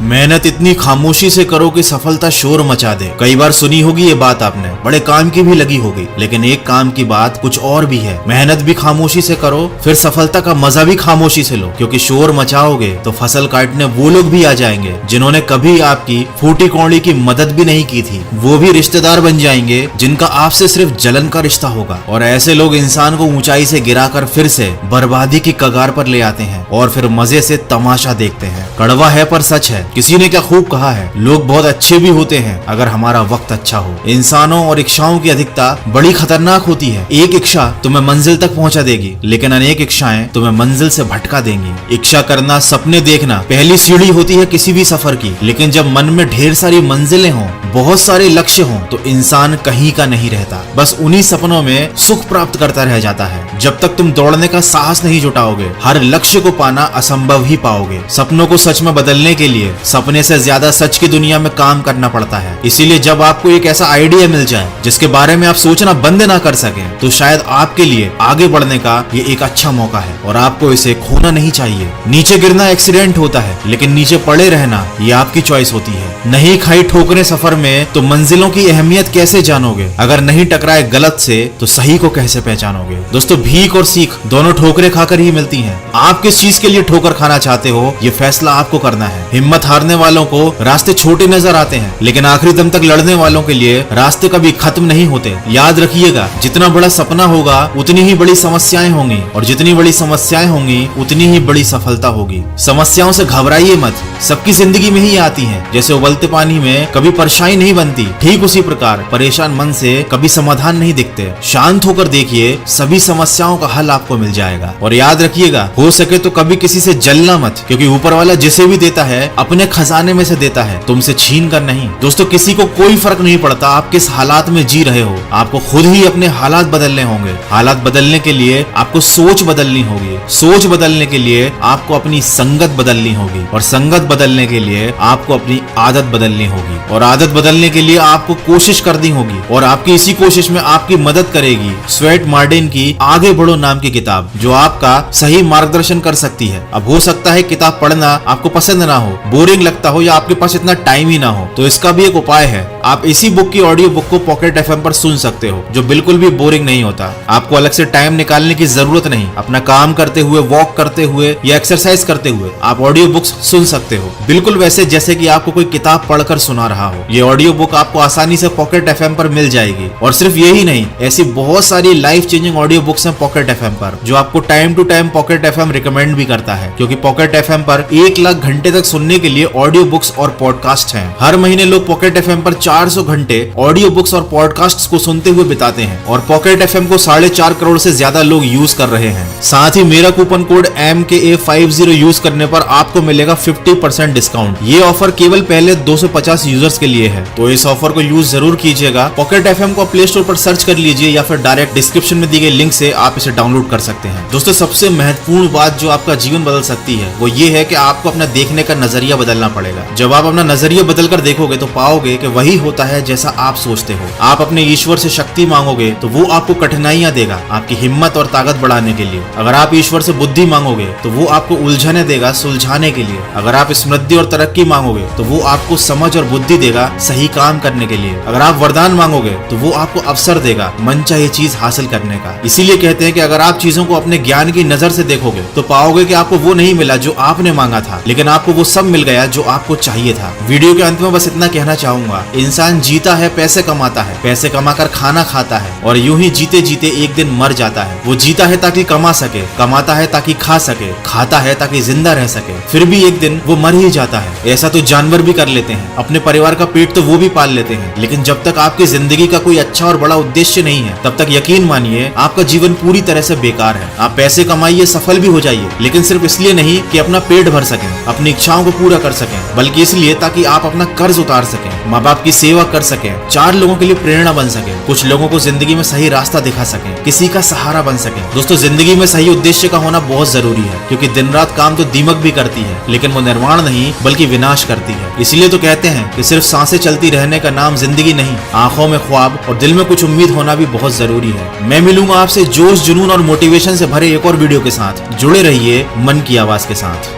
मेहनत इतनी खामोशी से करो कि सफलता शोर मचा दे। कई बार सुनी होगी ये बात आपने, बड़े काम की भी लगी होगी, लेकिन एक काम की बात कुछ और भी है। मेहनत भी खामोशी से करो, फिर सफलता का मजा भी खामोशी से लो, क्योंकि शोर मचाओगे तो फसल काटने वो लोग भी आ जाएंगे जिन्होंने कभी आपकी फूटी कौड़ी की मदद भी नहीं की थी। वो भी रिश्तेदार बन जाएंगे जिनका आपसे सिर्फ जलन का रिश्ता होगा। और ऐसे लोग इंसान को ऊंचाई से गिराकर फिर से बर्बादी की कगार पर ले आते हैं और फिर मजे से तमाशा देखते हैं। कड़वा है पर सच है। किसी ने क्या खूब कहा है, लोग बहुत अच्छे भी होते हैं अगर हमारा वक्त अच्छा हो। इंसानों और इच्छाओं की अधिकता बड़ी खतरनाक होती है। एक इच्छा तुम्हें मंजिल तक पहुंचा देगी, लेकिन अनेक इच्छाएं तुम्हें मंजिल से भटका देंगी। इच्छा करना, सपने देखना पहली सीढ़ी होती है किसी भी सफर की, लेकिन जब मन में ढेर सारी मंजिलें हों, बहुत सारे लक्ष्य हों, तो इंसान कहीं का नहीं रहता, बस उन्हीं सपनों में सुख प्राप्त करता रह जाता है। जब तक तुम दौड़ने का साहस नहीं जुटाओगे, हर लक्ष्य को पाना असंभव ही पाओगे। सपनों को सच में बदलने के लिए सपने से ज्यादा सच की दुनिया में काम करना पड़ता है। इसीलिए जब आपको एक ऐसा आइडिया मिल जाए जिसके बारे में आप सोचना बंद ना कर सके, तो शायद आपके लिए आगे बढ़ने का ये एक अच्छा मौका है और आपको इसे खोना नहीं चाहिए। नीचे गिरना एक्सीडेंट होता है, लेकिन नीचे पड़े रहना ये आपकी चॉइस होती है। नहीं खाई ठोकरें सफर में तो मंजिलों की अहमियत कैसे जानोगे? अगर नहीं टकराए गलत से तो सही को कैसे पहचानोगे? दोस्तों, भीख और सीख दोनों ठोकरें खाकर ही मिलती हैं। आप किस चीज के लिए ठोकर खाना चाहते हो, ये फैसला आपको करना है। हिम्मत हारने वालों को रास्ते छोटे नजर आते हैं, लेकिन आखिरी दम तक लड़ने वालों के लिए रास्ते कभी खत्म नहीं होते। याद रखिएगा, जितना बड़ा सपना होगा उतनी ही बड़ी समस्याएं होंगी, और जितनी बड़ी समस्याएं होंगी उतनी ही बड़ी सफलता होगी। समस्याओं से घबराइए मत, सबकी जिंदगी में ही आती हैं। जैसे उबलते पानी में कभी परछाई नहीं बनती, ठीक उसी प्रकार परेशान मन से कभी समाधान नहीं दिखते। शांत होकर देखिए, सभी समस्याओं का हल आपको मिल जाएगा। और याद रखिएगा, हो सके तो कभी किसी से जलना मत, क्योंकि ऊपर वाला जिसे भी देता है अपने खजाने में से देता है, तुमसे छीन कर नहीं। दोस्तों, किसी को कोई फर्क नहीं पड़ता आप किस हालात में जी रहे हो, आपको खुद ही अपने हालात बदलने होंगे। हालात बदलने के लिए आपको सोच बदलनी होगी, सोच बदलने के लिए आपको अपनी संगत बदलनी होगी, और संगत बदलने के लिए आपको अपनी आदत बदलनी होगी, और आदत बदलने के लिए आपको कोशिश करनी होगी। और आपकी इसी कोशिश में आपकी मदद करेगी स्वेट मार्टिन की आगे बढ़ो नाम की किताब, जो आपका सही मार्गदर्शन कर सकती है। अब हो सकता है किताब पढ़ना आपको पसंद ना हो, बोरिंग लगता हो, या आपके पास इतना टाइम ही ना हो, तो इसका भी एक उपाय है। आप इसी बुक की ऑडियो बुक को पॉकेट एफएम पर सुन सकते हो, जो बिल्कुल भी बोरिंग नहीं होता। आपको अलग से टाइम निकालने की जरूरत नहीं। अपना काम करते हुए, वॉक करते हुए या एक्सरसाइज करते हुए आप ऑडियो बुक्स सुन सकते हो, बिल्कुल वैसे जैसे कि आपको कोई किताब पढ़कर सुना रहा हो। ये ऑडियो बुक आपको आसानी से पॉकेट एफएम पर मिल जाएगी। और सिर्फ यही नहीं, ऐसी बहुत सारी लाइफ चेंजिंग ऑडियो बुक्स हैं पॉकेट एफएम पर, जो आपको time to time pocket FM recommend भी करता है, क्योंकि पॉकेट एफएम पर 1 लाख घंटे तक सुनने के लिए ऑडियो बुक्स और पॉडकास्ट हैं। हर महीने लोग पॉकेट एफएम पर 400 घंटे ऑडियो बुक्स और पॉडकास्ट को सुनते हुए बिताते हैं, और पॉकेट एफएम को 4.5 करोड़ से ज्यादा लोग यूज कर रहे हैं। साथ ही मेरा कूपन कोड MKA50 यूज करने पर आपको मिलेगा 50% डिस्काउंट। ये ऑफर केवल पहले 250 यूजर्स के लिए है, तो इस ऑफर को यूज जरूर कीजिएगा। पॉकेट एफएम को प्ले स्टोर पर सर्च कर लीजिए, या फिर डायरेक्ट डिस्क्रिप्शन में दी गई लिंक से आप इसे डाउनलोड कर सकते हैं। दोस्तों, सबसे महत्वपूर्ण बात जो आपका जीवन बदल सकती है वो ये है कि आपको अपना देखने का नजरिया बदलना पड़ेगा। जब आप अपना नजरिया बदल कर देखोगे तो पाओगे कि वही होता है जैसा आप सोचते हो। आप अपने ईश्वर से शक्ति मांगोगे तो वो आपको कठिनाइयां देगा, आपकी हिम्मत और ताकत बढ़ाने के लिए। अगर आप ईश्वर से बुद्धि मांगोगे तो वो आपको उलझने देगा सुलझाने के लिए। अगर आप समृद्धि और तरक्की मांगोगे तो वो आपको समझ और बुद्धि देगा सही काम करने के लिए। अगर आप वरदान मांगोगे तो वो आपको अवसर देगा मनचाही चीज हासिल करने का। इसीलिए कहते हैं कि अगर आप चीजों को अपने ज्ञान की नजर से देखोगे तो पाओगे कि आपको वो नहीं मिला जो आपने मांगा था, लेकिन आपको वो सब मिल गया जो आपको चाहिए था। वीडियो के अंत में बस इतना कहना चाहूंगा, इंसान जीता है, पैसे कमाता है, पैसे कमाकर खाना खाता है, और यूं ही जीते जीते एक दिन मर जाता है। वो जीता है ताकि कमा सके, कमाता है ताकि खा सके, खाता है ताकि जिंदा रह सके, फिर भी एक दिन वो मर ही जाता है। ऐसा तो जानवर भी कर लेते हैं, अपने परिवार का पेट तो वो भी पाल लेते हैं, लेकिन जब तक आपकी जिंदगी का कोई अच्छा और बड़ा उद्देश्य नहीं है, तब तक यकीन मानिए आपका जीवन पूरी तरह से बेकार है। आप पैसे कमाइए, सफल भी हो जाइए, लेकिन सिर्फ इसलिए नहीं कि अपना पेट भर सकें, अपनी इच्छाओं को पूरा कर सकें, बल्कि इसलिए ताकि आप अपना कर्ज उतार सकें, माँ बाप की सेवा कर सकें, 4 लोगों के लिए प्रेरणा बन सकें, कुछ लोगों को जिंदगी में सही रास्ता दिखा सकें, किसी का सहारा बन सकें। दोस्तों, जिंदगी में सही उद्देश्य का होना बहुत जरूरी है, क्योंकि दिन रात काम तो दीमक भी करती है, लेकिन वो निर्माण नहीं बल्कि विनाश करती है। इसलिए तो कहते हैं कि सिर्फ सांसें चलती रहने का नाम जिंदगी नहीं, आंखों में ख्वाब और दिल में कुछ उम्मीद होना भी बहुत जरूरी है। मैं मिलूंगा आपसे जोश, जुनून और मोटिवेशन से भरे एक और वीडियो के साथ। जुड़े रहिए मन की आवाज के साथ।